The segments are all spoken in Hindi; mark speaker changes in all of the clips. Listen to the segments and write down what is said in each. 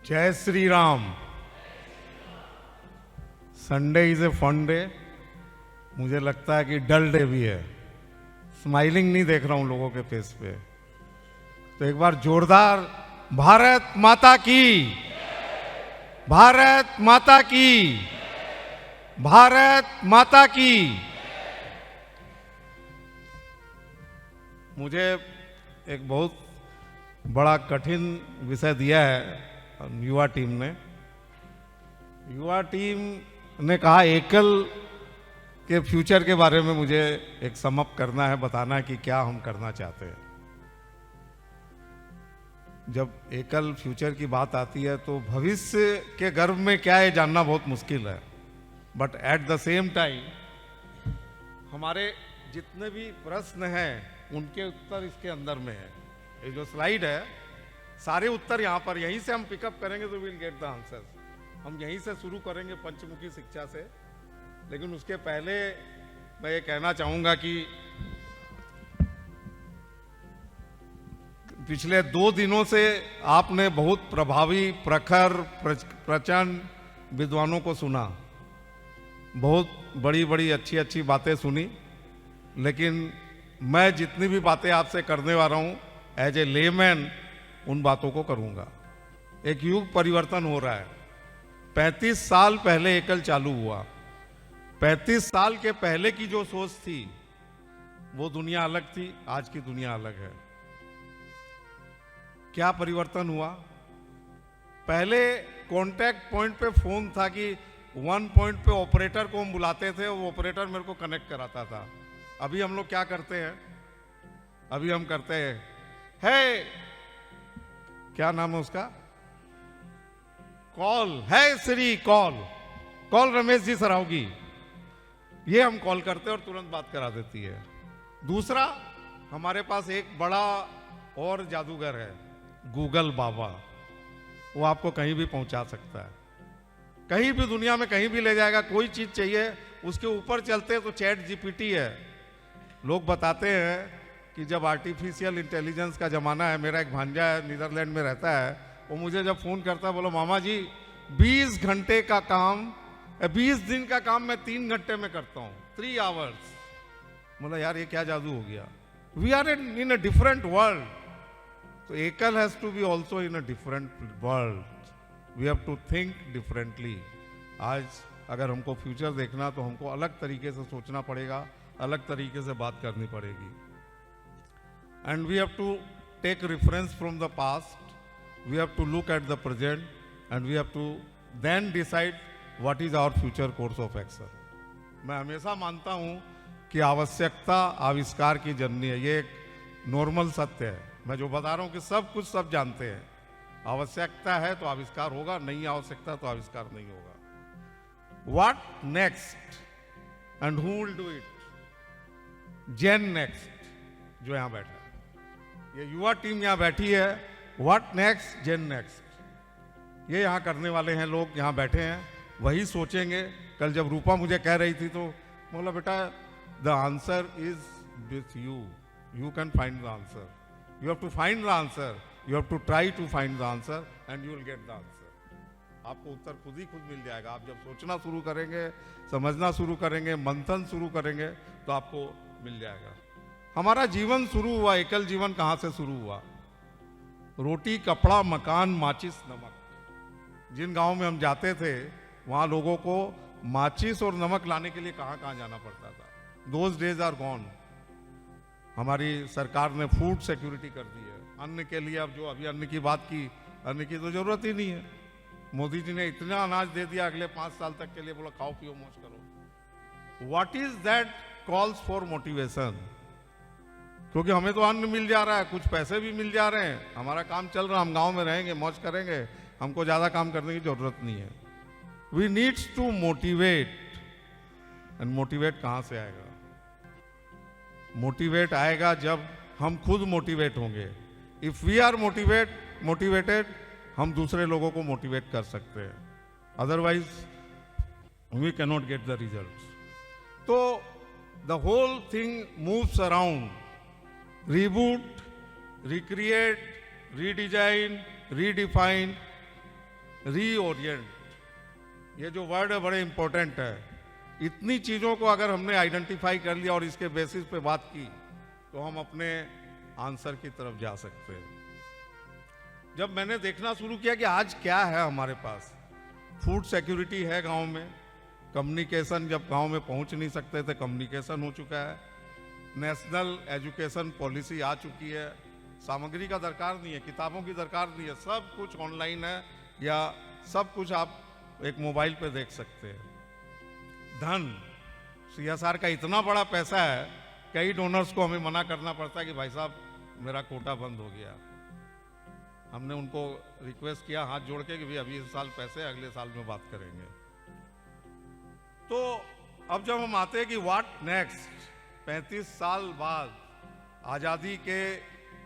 Speaker 1: जय Shri Ram. Sunday is a fun day. मुझे लगता है कि डल डे भी है। स्माइलिंग नहीं देख रहा हूं लोगों के फेस पे। तो एक बार जोरदार भारत माता की, भारत माता की, भारत माता की। मुझे एक बहुत बड़ा कठिन विषय दिया है युवा टीम ने। युवा टीम ने कहा एकल के फ्यूचर के बारे में मुझे एक समअप करना है, बताना है कि क्या हम करना चाहते हैं। जब एकल फ्यूचर की बात आती है तो भविष्य के गर्भ में क्या है जानना बहुत मुश्किल है, but at the same time हमारे जितने भी प्रश्न हैं उनके उत्तर इसके अंदर में है। ये जो स्लाइड है सारे उत्तर यहाँ पर, यहीं से हम पिकअप करेंगे तो विल गेट द आंसर। हम यहीं से शुरू करेंगे पंचमुखी शिक्षा से। लेकिन उसके पहले मैं ये कहना चाहूंगा कि पिछले 2 दिनों से आपने बहुत प्रभावी, प्रखर, प्रचंड विद्वानों को सुना। बहुत बड़ी बड़ी अच्छी अच्छी बातें सुनी। लेकिन मैं जितनी भी बातें आपसे करने वाला हूं एज ए लेमैन उन बातों को करूंगा। एक युग परिवर्तन हो रहा है। 35 साल पहले एकल चालू हुआ। 35 साल के पहले की जो सोच थी वो दुनिया अलग थी, आज की दुनिया अलग है। क्या परिवर्तन हुआ? पहले कांटेक्ट पॉइंट पे फोन था कि 1 पॉइंट पे ऑपरेटर को हम बुलाते थे, वो ऑपरेटर मेरे को कनेक्ट कराता था। अभी हम लोग क्या करते हैं? अभी हम करते हैं है, क्या नाम है उसका, कॉल है श्री, कॉल रमेश जी सरावगी, ये हम कॉल करते हैं और तुरंत बात करा देती है। दूसरा, हमारे पास एक बड़ा और जादूगर है, गूगल बाबा। वो आपको कहीं भी पहुंचा सकता है, कहीं भी दुनिया में कहीं भी ले जाएगा। कोई चीज चाहिए उसके ऊपर चलते तो चैट जीपीटी है। लोग बताते हैं कि जब आर्टिफिशियल इंटेलिजेंस का जमाना है, मेरा एक भांजा है नीदरलैंड में रहता है, वो मुझे जब फोन करता है, बोलो मामा जी 20 घंटे का काम, 20 दिन का काम मैं 3 घंटे में करता हूँ, 3 आवर्स। बोला यार ये क्या जादू हो गया। We are in a different world. तो Ekal has to be also in a different world. We have to think differently. आज अगर हमको फ्यूचर देखना तो हमको अलग तरीके से सोचना पड़ेगा, अलग तरीके से बात करनी पड़ेगी। And we have to take reference from the past, we have to look at the present, and we have to then decide what is our future course of action. मैं हमेशा मानता हूं कि आवश्यकता आविष्कार की जननी है। ये एक नॉर्मल सत्य है। मैं जो बता रहा हूं कि सब कुछ सब जानते हैं। आवश्यकता है तो आविष्कार होगा, नहीं आवश्यकता तो आविष्कार नहीं होगा। What next and who will do it? Gen next जो यहां बैठा है, ये युवा टीम यहाँ बैठी है। व्हाट नेक्स्ट, जेन नेक्स्ट, ये यहाँ करने वाले हैं लोग, यहाँ बैठे हैं, वही सोचेंगे। कल जब रूपा मुझे कह रही थी तो बोला बेटा the answer is with you, you can find the answer, you have to find the answer, you have to try to find the answer and you will get the answer. आपको उत्तर खुद ही खुद मिल जाएगा। आप जब सोचना शुरू करेंगे, समझना शुरू करेंगे, मंथन शुरू करेंगे तो आपको मिल जाएगा। हमारा जीवन शुरू हुआ, एकल जीवन कहां से शुरू हुआ? रोटी, कपड़ा, मकान, माचिस, नमक। जिन गांव में हम जाते थे वहां लोगों को माचिस और नमक लाने के लिए कहां कहां जाना पड़ता था। Those days are gone. हमारी सरकार ने फूड सिक्योरिटी कर दी है। अन्न के लिए अब जो अभी अन्न की बात की, अन्न की तो जरूरत ही नहीं है। मोदी जी ने इतना अनाज दे दिया अगले 5 साल तक के लिए, बोला खाओ पियो मौज करो। What is that calls for motivation. क्योंकि हमें तो अन्न मिल जा रहा है, कुछ पैसे भी मिल जा रहे हैं, हमारा काम चल रहा है, हम गांव में रहेंगे, मौज करेंगे, हमको ज्यादा काम करने की जरूरत नहीं है। We needs to motivate. And motivate कहां से आएगा? मोटिवेट आएगा जब हम खुद मोटिवेट होंगे। इफ वी आर मोटिवेटेड हम दूसरे लोगों को मोटिवेट कर सकते हैं, otherwise we can not get the results. तो the whole thing moves around reboot, recreate, redesign, redefine reorient, ये जो वर्ड है बड़े इंपॉर्टेंट है। इतनी चीजों को अगर हमने आइडेंटिफाई कर लिया और इसके बेसिस पे बात की तो हम अपने आंसर की तरफ जा सकते हैं। जब मैंने देखना शुरू किया कि आज क्या है हमारे पास, फूड सिक्योरिटी है गांव में, कम्युनिकेशन, जब गांव में पहुंच नहीं सकते थे कम्युनिकेशन हो चुका है, नेशनल एजुकेशन पॉलिसी आ चुकी है, सामग्री का दरकार नहीं है, किताबों की दरकार नहीं है, सब कुछ ऑनलाइन है या सब कुछ आप एक मोबाइल पे देख सकते हैं। धन, CSR का इतना बड़ा पैसा है, कई डोनर्स को हमें मना करना पड़ता है कि भाई साहब मेरा कोटा बंद हो गया। हमने उनको रिक्वेस्ट किया हाथ जोड़ के कि भाई अभी इस साल पैसे, अगले साल में बात करेंगे। तो अब जब हम आते हैं कि व्हाट नेक्स्ट, 35 साल बाद, आजादी के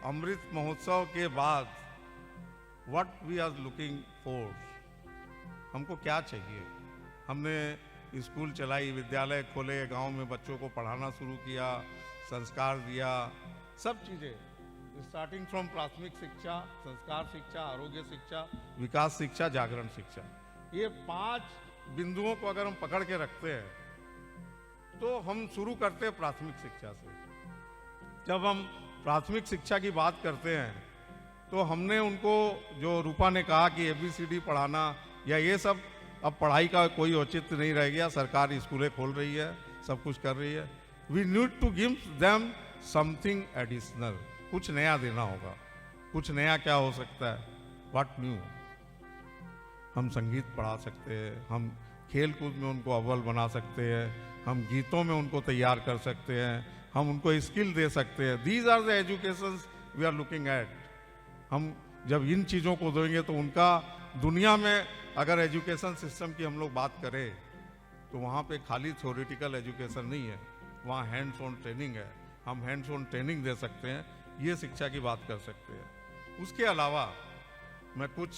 Speaker 1: अमृत महोत्सव के बाद, what we are looking for, हमको क्या चाहिए। हमने स्कूल चलाई, विद्यालय खोले, गांव में बच्चों को पढ़ाना शुरू किया, संस्कार दिया, सब चीजें, स्टार्टिंग फ्रॉम प्राथमिक शिक्षा, संस्कार शिक्षा, आरोग्य शिक्षा, विकास शिक्षा, जागरण शिक्षा, ये 5 बिंदुओं को अगर हम पकड़ के रखते हैं तो हम शुरू करते हैं प्राथमिक शिक्षा से। जब हम प्राथमिक शिक्षा की बात करते हैं तो हमने उनको, जो रूपा ने कहा कि ABCD पढ़ाना या ये सब, अब पढ़ाई का कोई औचित्य नहीं रह गया, सरकार स्कूलें खोल रही है, सब कुछ कर रही है। We need to give them something additional, कुछ नया देना होगा। कुछ नया क्या हो सकता है, व्हाट न्यू। हम संगीत पढ़ा सकते हैं, हम खेल कूद में उनको अव्वल बना सकते हैं, हम गीतों में उनको तैयार कर सकते हैं, हम उनको स्किल दे सकते हैं। These are the education we are looking at. हम जब इन चीज़ों को देंगे तो उनका दुनिया में, अगर एजुकेशन सिस्टम की हम लोग बात करें तो वहाँ पे खाली थ्योरेटिकल एजुकेशन नहीं है, वहाँ हैंड्स ऑन ट्रेनिंग है। हम हैंड्स ऑन ट्रेनिंग दे सकते हैं, ये शिक्षा की बात कर सकते हैं। उसके अलावा मैं कुछ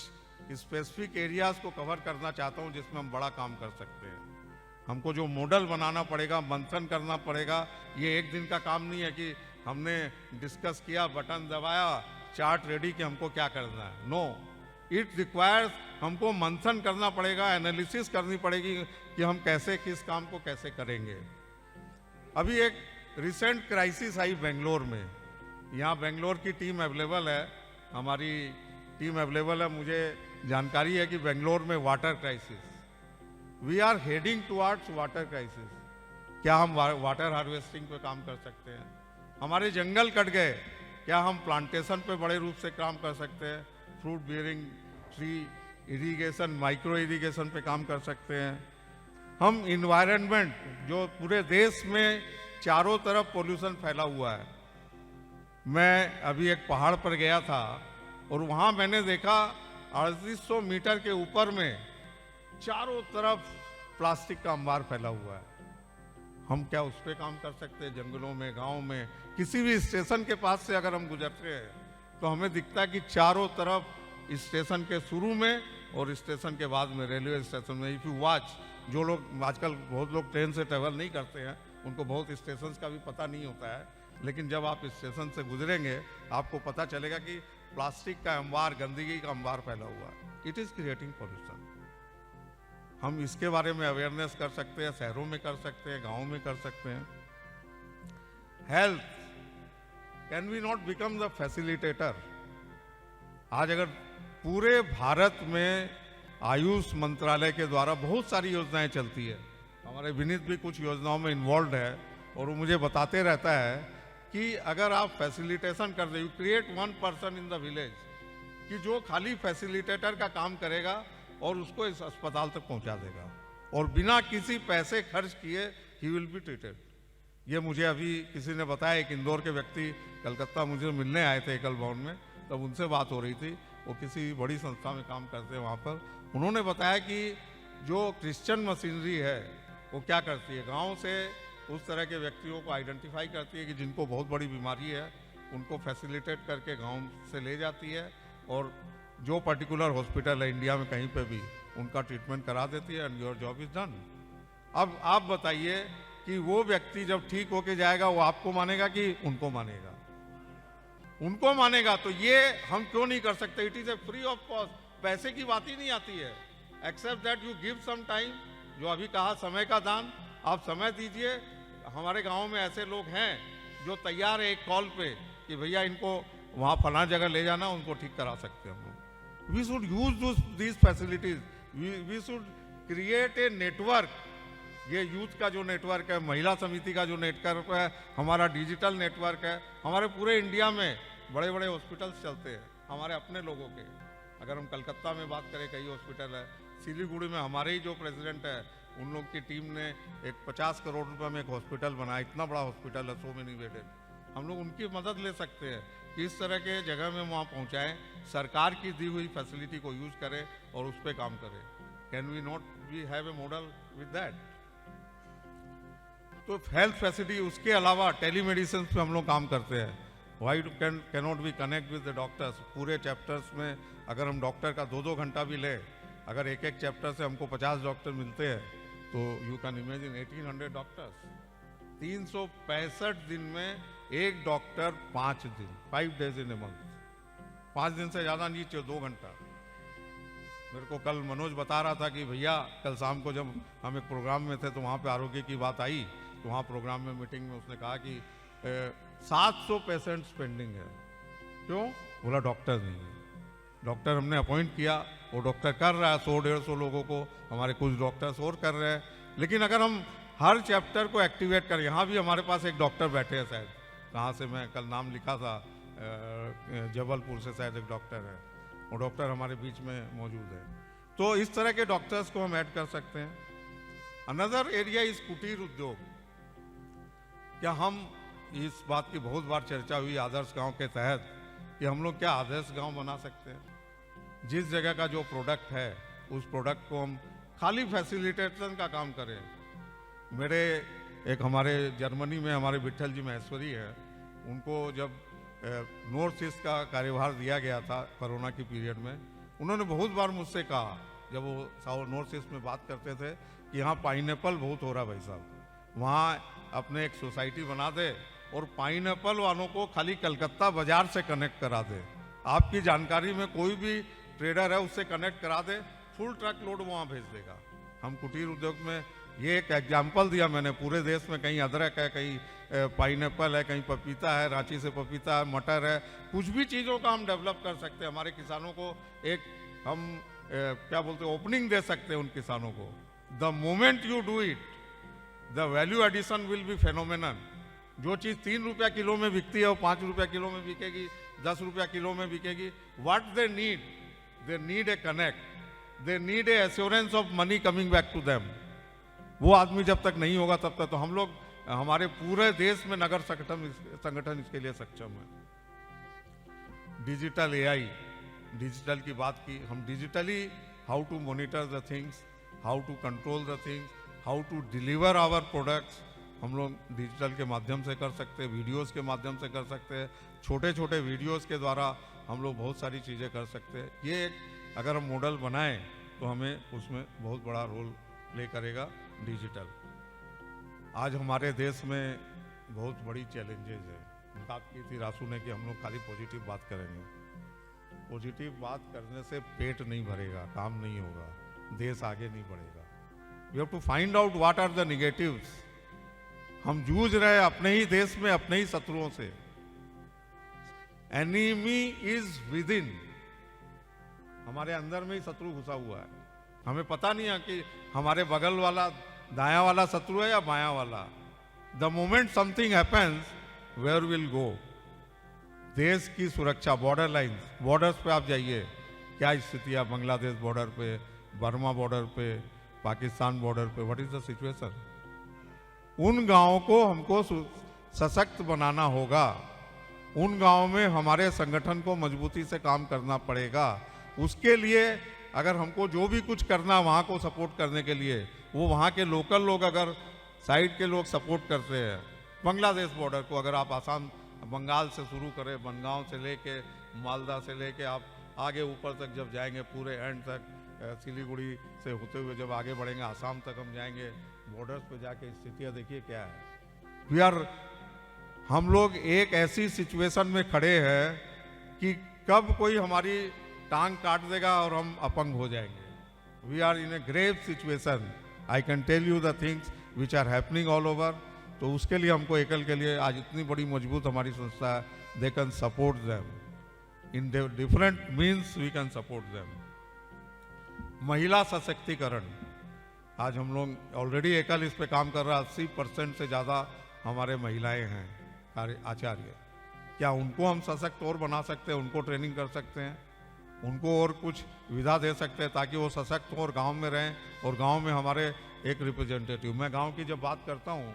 Speaker 1: स्पेसिफिक एरियाज को कवर करना चाहता हूँ जिसमें हम बड़ा काम कर सकते हैं। हमको जो मॉडल बनाना पड़ेगा, मंथन करना पड़ेगा, ये एक दिन का काम नहीं है कि हमने डिस्कस किया, बटन दबाया, चार्ट रेडी कि हमको क्या करना है। नो, इट रिक्वायर्स, हमको मंथन करना पड़ेगा, एनालिसिस करनी पड़ेगी कि हम कैसे, किस काम को कैसे करेंगे। अभी एक रिसेंट क्राइसिस आई बेंगलोर में, यहाँ बेंगलोर की टीम अवेलेबल है, हमारी टीम अवेलेबल है। मुझे जानकारी है कि बेंगलोर में water crisis, we are heading towards water crisis. क्या हम वाटर हार्वेस्टिंग पे काम कर सकते हैं? हमारे जंगल कट गए, क्या हम प्लांटेशन पे बड़े रूप से काम कर सकते हैं? Fruit bearing tree, irrigation, micro irrigation पे काम कर सकते हैं। हम इन्वायरमेंट, जो पूरे देश में चारों तरफ पोल्यूशन फैला हुआ है, मैं अभी एक पहाड़ पर गया था और वहाँ मैंने देखा 3800 मीटर के ऊपर में चारों तरफ प्लास्टिक का अंबार फैला हुआ है। हम क्या उस पर काम कर सकते हैं? जंगलों में, गांव में, किसी भी स्टेशन के पास से अगर हम गुजरते हैं तो हमें दिखता है कि चारों तरफ, स्टेशन के शुरू में और स्टेशन के बाद में, रेलवे स्टेशन में, इफ यू वॉच, जो लोग आजकल, बहुत लोग ट्रेन से ट्रेवल नहीं करते हैं, उनको बहुत स्टेशन का भी पता नहीं होता है, लेकिन जब आप स्टेशन से गुजरेंगे आपको पता चलेगा कि प्लास्टिक का अंबार, गंदगी का अंबार फैला हुआ है। It is creating pollution. हम इसके बारे में अवेयरनेस कर सकते हैं, शहरों में कर सकते हैं, गाँव में कर सकते हैं। Health, can we not become the facilitator? आज अगर पूरे भारत में आयुष मंत्रालय के द्वारा बहुत सारी योजनाएं चलती है, हमारे विनीत भी कुछ योजनाओं में इन्वॉल्व है और वो मुझे बताते रहता है कि अगर आप फैसिलिटेशन कर दे, you create 1 person in the village, कि जो खाली फैसिलिटेटर का काम करेगा और उसको इस अस्पताल तक पहुंचा देगा और बिना किसी पैसे खर्च किए ही विल बी ट्रीटेड। ये मुझे अभी किसी ने बताया, एक इंदौर के व्यक्ति कलकत्ता मुझे मिलने आए थे एकल भवन में, तब उनसे बात हो रही थी, वो किसी बड़ी संस्था में काम करते हैं वहाँ पर। उन्होंने बताया कि जो क्रिश्चियन मशीनरी है वो क्या करती है, गांव से उस तरह के व्यक्तियों को आइडेंटिफाई करती है कि जिनको बहुत बड़ी बीमारी है, उनको फैसिलिटेट करके गांव से ले जाती है और जो पर्टिकुलर हॉस्पिटल है इंडिया में कहीं पे भी, उनका ट्रीटमेंट करा देती है and your job is done. अब आप बताइए कि वो व्यक्ति जब ठीक होके जाएगा वो आपको मानेगा कि उनको मानेगा? उनको मानेगा। तो ये हम क्यों नहीं कर सकते? It is a free of cost पैसे की बात ही नहीं आती है, except that you give some time. जो अभी कहा समय का दान, आप समय दीजिए। हमारे गांव में ऐसे लोग हैं जो तैयार है एक कॉल पे कि भैया इनको वहाँ फलां जगह ले जाना, उनको ठीक करा सकते हैं हम लोग। We should use these facilities, we should create a network. ये यूथ का जो नेटवर्क है, महिला समिति का जो नेटवर्क है, हमारा डिजिटल नेटवर्क है, हमारे पूरे इंडिया में बड़े बड़े हॉस्पिटल्स चलते हैं हमारे अपने लोगों के। अगर हम कलकत्ता में बात करें, कई हॉस्पिटल है। सिलीगुड़ी में हमारे ही जो प्रेसिडेंट है, उन लोग की टीम ने एक 50 करोड़ रुपए में एक हॉस्पिटल बनाया। इतना बड़ा हॉस्पिटल है, 100 मेनी बेडेड। हम लोग उनकी मदद ले सकते हैं कि इस तरह के जगह में वहाँ पहुँचाएँ, सरकार की दी हुई फैसिलिटी को यूज़ करें और उस पर काम करें। Can we not we have a model with that? तो हेल्थ फैसिलिटी, उसके अलावा टेलीमेडिसिन पे हम लोग काम करते हैं। Why cannot we connect with the doctors? पूरे चैप्टर्स में अगर हम डॉक्टर का 2-2 घंटा भी ले, अगर एक एक चैप्टर से हमको 50 डॉक्टर मिलते हैं, तो यू कैन इमेजिन 1800 डॉक्टर्स। 365 दिन में एक डॉक्टर 5 दिन, 5 डेज इन ए मंथ। 5 दिन से ज़्यादा नहीं चाहिए, 2 घंटा। मेरे को कल मनोज बता रहा था कि भैया कल शाम को जब हम एक प्रोग्राम में थे तो वहाँ पे आरोग्य की बात आई, तो वहाँ प्रोग्राम में मीटिंग में उसने कहा कि 700 पेशेंट्स पेंडिंग है। क्यों? बोला डॉक्टर नहीं है। डॉक्टर हमने अपॉइंट किया, वो डॉक्टर कर रहा है 100-150 लोगों को, हमारे कुछ डॉक्टर्स और कर रहे हैं। लेकिन अगर हम हर चैप्टर को एक्टिवेट करें, यहाँ भी हमारे पास एक डॉक्टर बैठे हैं, शायद कहाँ से मैं कल नाम लिखा था, जबलपुर से शायद एक डॉक्टर है, वो डॉक्टर हमारे बीच में मौजूद है। तो इस तरह के डॉक्टर्स को हम ऐड कर सकते हैं। अनदर एरिया इज कुटीर उद्योग। क्या हम, इस बात की बहुत बार चर्चा हुई आदर्श गांव के तहत कि हम लोग क्या आदर्श गांव बना सकते हैं? जिस जगह का जो प्रोडक्ट है, उस प्रोडक्ट को हम खाली फैसिलिटेशन का काम करें। मेरे एक हमारे जर्मनी में हमारे विट्ठल जी महेश्वरी है, उनको जब नॉर्थ ईस्ट का कार्यभार दिया गया था कोरोना की पीरियड में, उन्होंने बहुत बार मुझसे कहा, जब वो नॉर्थ ईस्ट में बात करते थे, कि यहाँ पाइनएप्पल बहुत हो रहा है भाई साहब, वहाँ अपने एक सोसाइटी बना दे और पाइनएप्पल वालों को खाली कलकत्ता बाजार से कनेक्ट करा दे। आपकी जानकारी में कोई भी ट्रेडर है, उससे कनेक्ट करा दे, फुल ट्रक लोड वहाँ भेज देगा। हम कुटीर उद्योग में ये एक एग्जाम्पल दिया मैंने, पूरे देश में कहीं अदरक है, कहीं पाइनएप्पल है, कहीं पपीता है, रांची से पपीता है, मटर है, कुछ भी चीज़ों का हम डेवलप कर सकते हैं। हमारे किसानों को एक हम क्या बोलते हैं, ओपनिंग दे सकते हैं उन किसानों को। The moment you do it, the value addition will be phenomenal. जो चीज़ 3 रुपया किलो में बिकती है वो 5 रुपया किलो में बिकेगी, 10 रुपया किलो में बिकेगी। What they need a connect, they need a assurance of money coming back to them. वो आदमी जब तक नहीं होगा तब तक तो हम लोग, हमारे पूरे देश में नगर संगठन इसके लिए सक्षम है। डिजिटल एआई, डिजिटल की बात की, हम digitally how to monitor the things, how to control the things, how to deliver our products, हम लोग डिजिटल के माध्यम से कर सकते हैं, वीडियोस के माध्यम से कर सकते हैं। छोटे छोटे वीडियोस के द्वारा हम लोग बहुत सारी चीज़ें कर सकते हैं। ये अगर हम मॉडल बनाएं तो हमें उसमें बहुत बड़ा रोल प्ले करेगा डिजिटल। आज हमारे देश में बहुत बड़ी चैलेंजेस है। बात की थी रासू ने कि हम लोग खाली पॉजिटिव बात करेंगे। पॉजिटिव बात करने से पेट नहीं भरेगा, काम नहीं होगा, देश आगे नहीं बढ़ेगा। We have to find out what are the negatives. हम जूझ रहे हैं अपने ही देश में अपने ही शत्रुओं से। एनिमी इज विद इन, हमारे अंदर में ही शत्रु घुसा हुआ है। हमें पता नहीं है कि हमारे बगल वाला दायां वाला शत्रु है या बायां वाला। The moment something happens, where will go. देश की सुरक्षा, बॉर्डर लाइन्स, बॉर्डर्स पे आप जाइए, क्या स्थिति है बांग्लादेश बॉर्डर पे, बर्मा बॉर्डर पे, पाकिस्तान बॉर्डर पे, व्हाट इज द सिचुएशन। उन गांवों को हमको सशक्त बनाना होगा। उन गांवों में हमारे संगठन को मजबूती से काम करना पड़ेगा। उसके लिए अगर हमको जो भी कुछ करना वहाँ को सपोर्ट करने के लिए, वो वहाँ के लोकल लोग, अगर साइड के लोग सपोर्ट करते हैं, बांग्लादेश बॉर्डर को अगर आप आसाम बंगाल से शुरू करें, बनगांव से लेके मालदा से लेके आप आगे ऊपर तक जब जाएंगे, पूरे एंड तक सिलीगुड़ी से होते हुए जब आगे बढ़ेंगे आसाम तक हम जाएंगे, बॉर्डर्स पे जाके स्थितियाँ देखिए क्या है। हम लोग एक ऐसी सिचुएशन में खड़े हैं कि कब कोई हमारी टांग काट देगा और हम अपंग हो जाएंगे। We are in a grave situation, I can tell you the things which are happening all over. तो उसके लिए हमको एकल के लिए आज इतनी बड़ी मजबूत हमारी संस्था है, they can support them in different means, we can support them. महिला सशक्तिकरण, आज हम लोग ऑलरेडी एकल इस पे काम कर रहा है। 80% से ज़्यादा हमारे महिलाएं हैं आचार्य। क्या उनको हम सशक्त और बना सकते हैं, उनको ट्रेनिंग कर सकते हैं, उनको और कुछ विधा दे सकते हैं ताकि वो सशक्त हों और गांव में रहें, और गांव में हमारे एक रिप्रेजेंटेटिव। मैं गांव की जब बात करता हूं,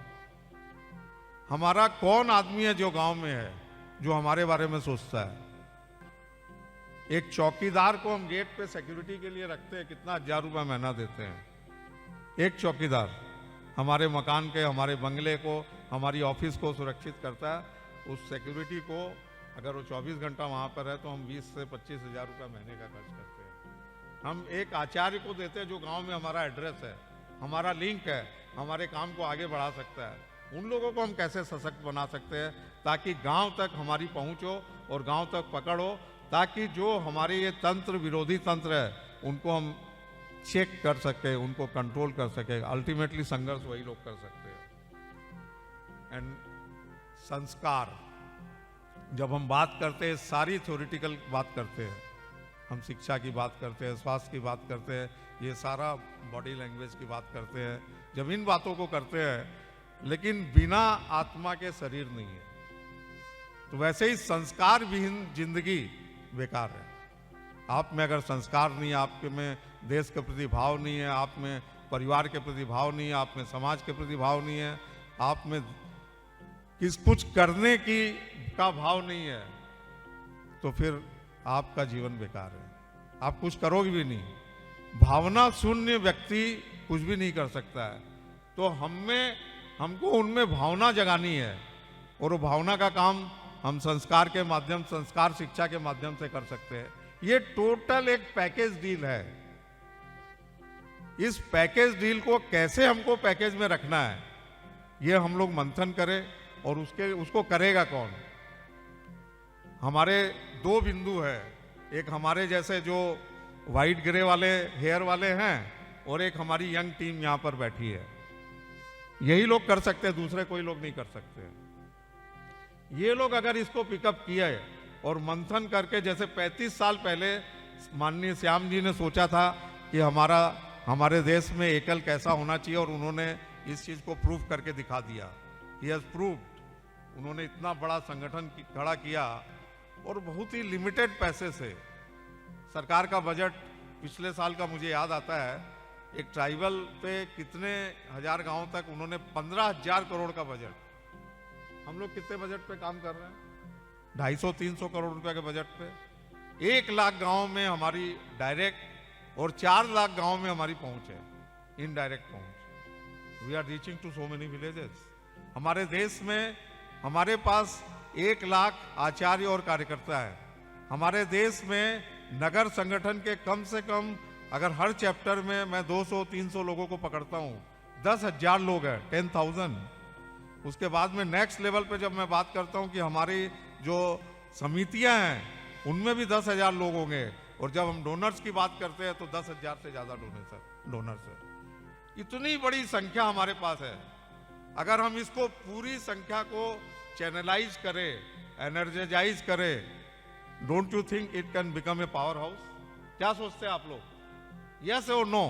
Speaker 1: हमारा कौन आदमी है जो गांव में है जो हमारे बारे में सोचता है? एक चौकीदार को हम गेट पे सिक्योरिटी के लिए रखते हैं, कितना 1000 रुपये महीना देते हैं। एक चौकीदार हमारे मकान के, हमारे बंगले को, हमारी ऑफिस को सुरक्षित करता है। उस सिक्योरिटी को अगर वो 24 घंटा वहाँ पर है तो हम 20 से 25 हज़ार रुपये महीने का खर्च करते हैं। हम एक आचार्य को देते हैं जो गांव में हमारा एड्रेस है, हमारा लिंक है, हमारे काम को आगे बढ़ा सकता है। उन लोगों को हम कैसे सशक्त बना सकते हैं ताकि गांव तक हमारी पहुंच हो और गांव तक पकड़ हो, ताकि जो हमारे ये तंत्र, विरोधी तंत्र है, उनको हम चेक कर सके, उनको कंट्रोल कर सके। अल्टीमेटली संघर्ष वही लोग कर सकते हैं। एंड संस्कार, जब हम बात करते हैं, सारी थ्योरेटिकल बात करते हैं, हम शिक्षा की बात करते हैं, स्वास्थ्य की बात करते हैं, ये सारा बॉडी लैंग्वेज की बात करते हैं। जब इन बातों को करते हैं, लेकिन बिना आत्मा के शरीर नहीं है, तो वैसे ही संस्कार विहीन जिंदगी बेकार है। आप में अगर संस्कार नहीं है, आपके में देश के प्रति भाव नहीं है, आप में परिवार के प्रति भाव नहीं है, आप में समाज के प्रति भाव नहीं है, आप में कुछ करने की का भाव नहीं है, तो फिर आपका जीवन बेकार है, आप कुछ करोगे भी नहीं। भावना शून्य व्यक्ति कुछ भी नहीं कर सकता है। तो हमको उनमें भावना जगानी है, और वो भावना का काम हम संस्कार के माध्यम, संस्कार शिक्षा के माध्यम से कर सकते हैं। ये टोटल एक पैकेज डील है। इस पैकेज डील को कैसे हमको पैकेज में रखना है, ये हम लोग मंथन करें, और उसको करेगा कौन? हमारे 2 बिंदु है, एक हमारे जैसे जो वाइट ग्रे वाले हेयर वाले हैं, और एक हमारी यंग टीम यहाँ पर बैठी है। यही लोग कर सकते हैं, दूसरे कोई लोग नहीं कर सकते। ये लोग अगर इसको पिकअप किया है और मंथन करके, जैसे 35 साल पहले माननीय श्याम जी ने सोचा था कि हमारे देश में एकल कैसा होना चाहिए, और उन्होंने इस चीज को प्रूव करके दिखा दिया। He has proved. उन्होंने इतना बड़ा संगठन खड़ा किया, और बहुत ही लिमिटेड पैसे से। सरकार का बजट पिछले साल का मुझे याद आता है, एक ट्राइबल पे कितने हजार गांव तक उन्होंने 15,000 करोड़ का बजट। हम लोग कितने बजट पे काम कर रहे हैं? 250-300 करोड़ रुपए के बजट पे। 1 लाख गांव में हमारी डायरेक्ट और 4 लाख गांव में हमारी पहुंच है, इनडायरेक्ट पहुंच। We are reaching to so many villages. हमारे देश में हमारे पास 1 लाख आचार्य और कार्यकर्ता है। हमारे देश में नगर संगठन के कम से कम, अगर हर चैप्टर में मैं 200-300 लोगों को पकड़ता हूं, 10,000 लोग हैं, 10,000। उसके बाद में नेक्स्ट लेवल पे जब मैं बात करता हूं कि हमारी जो समितियां हैं, उनमें भी 10,000 लोग होंगे, और जब हम डोनर्स की बात करते हैं तो 10,000 से ज्यादा डोनर्स है। इतनी बड़ी संख्या हमारे पास है। अगर हम इसको पूरी संख्या को चैनलाइज करें, एनर्जेटाइज करें, don't you think it can become a power house? क्या सोचते हैं आप लोग? यस और नो?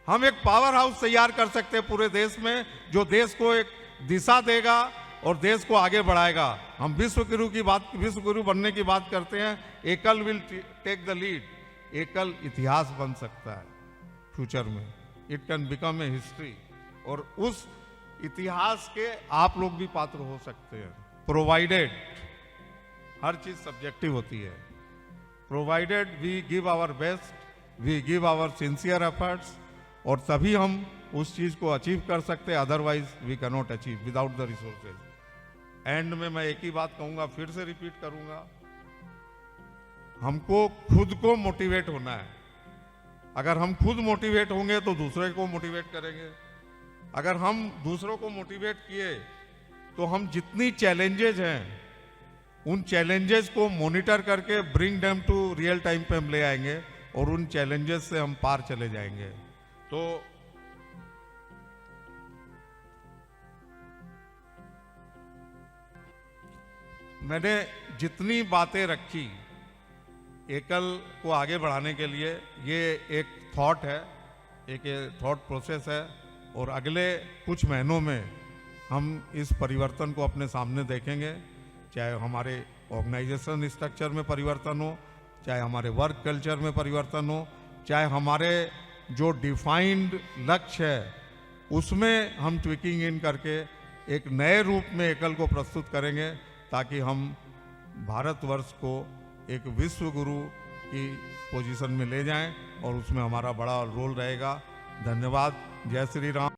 Speaker 1: हम एक पावर हाउस तैयार कर सकते हैं पूरे देश में, जो देश को एक दिशा देगा और देश को आगे बढ़ाएगा। हम विश्व गुरु बनने की बात करते हैं। एकल विल टेक द लीड। एकल इतिहास बन सकता है फ्यूचर में। It can become a history, और उस इतिहास के आप लोग भी पात्र हो सकते हैं, प्रोवाइडेड, हर चीज सब्जेक्टिव होती है, provided we give our best, we give our sincere efforts, और तभी हम उस चीज को अचीव कर सकते हैं। Otherwise we can not achieve without the resources. And में मैं एक ही बात कहूंगा, फिर से रिपीट करूंगा, हमको खुद को मोटिवेट होना है। अगर हम खुद मोटिवेट होंगे तो दूसरे को मोटिवेट करेंगे। अगर हम दूसरों को मोटिवेट किए तो हम जितनी चैलेंजेज हैं उन चैलेंजेस को मॉनिटर करके bring them to real time पे हम ले आएंगे और उन चैलेंजेस से हम पार चले जाएंगे। तो मैंने जितनी बातें रखी एकल को आगे बढ़ाने के लिए, ये एक थॉट है, एक थॉट प्रोसेस है, और अगले कुछ महीनों में हम इस परिवर्तन को अपने सामने देखेंगे। चाहे हमारे ऑर्गेनाइजेशन स्ट्रक्चर में परिवर्तन हो, चाहे हमारे वर्क कल्चर में परिवर्तन हो, चाहे हमारे जो डिफाइंड लक्ष्य है उसमें हम ट्विकिंग इन करके एक नए रूप में एकल को प्रस्तुत करेंगे, ताकि हम भारतवर्ष को एक विश्व गुरु की पोजीशन में ले जाएं और उसमें हमारा बड़ा रोल रहेगा। धन्यवाद। जय श्री राम।